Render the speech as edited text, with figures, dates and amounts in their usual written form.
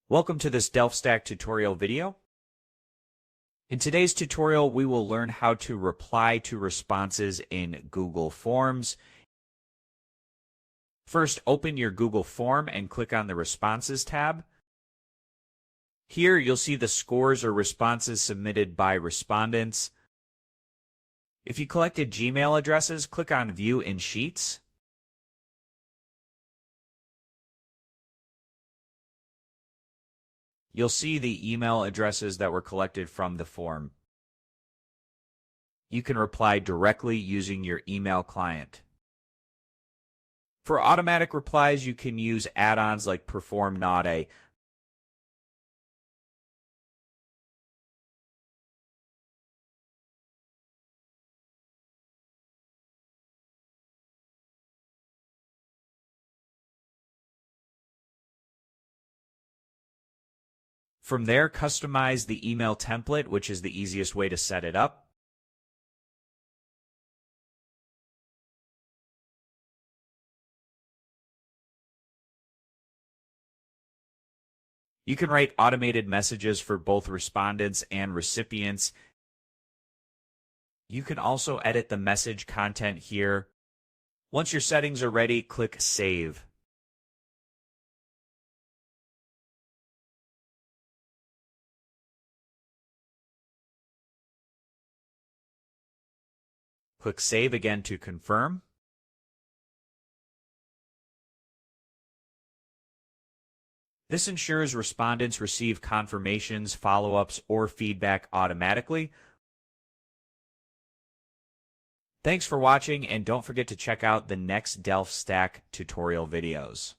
Welcome to this DelftStack tutorial video. In today's tutorial, we will learn how to reply to responses in Google Forms. First, open your Google form and click on the Responses tab. Here, you'll see the scores or responses submitted by respondents. If you collected Gmail addresses, click on View in Sheets. You'll see the email addresses that were collected from the form. You can reply directly using your email client. For automatic replies, you can use add-ons like PerformNoti. From there, customize the email template, which is the easiest way to set it up. You can write automated messages for both respondents and recipients. You can also edit the message content here. Once your settings are ready, click Save. Click Save again to confirm. This ensures respondents receive confirmations, follow-ups, or feedback automatically. Thanks for watching, and don't forget to check out the next DelftStack tutorial videos.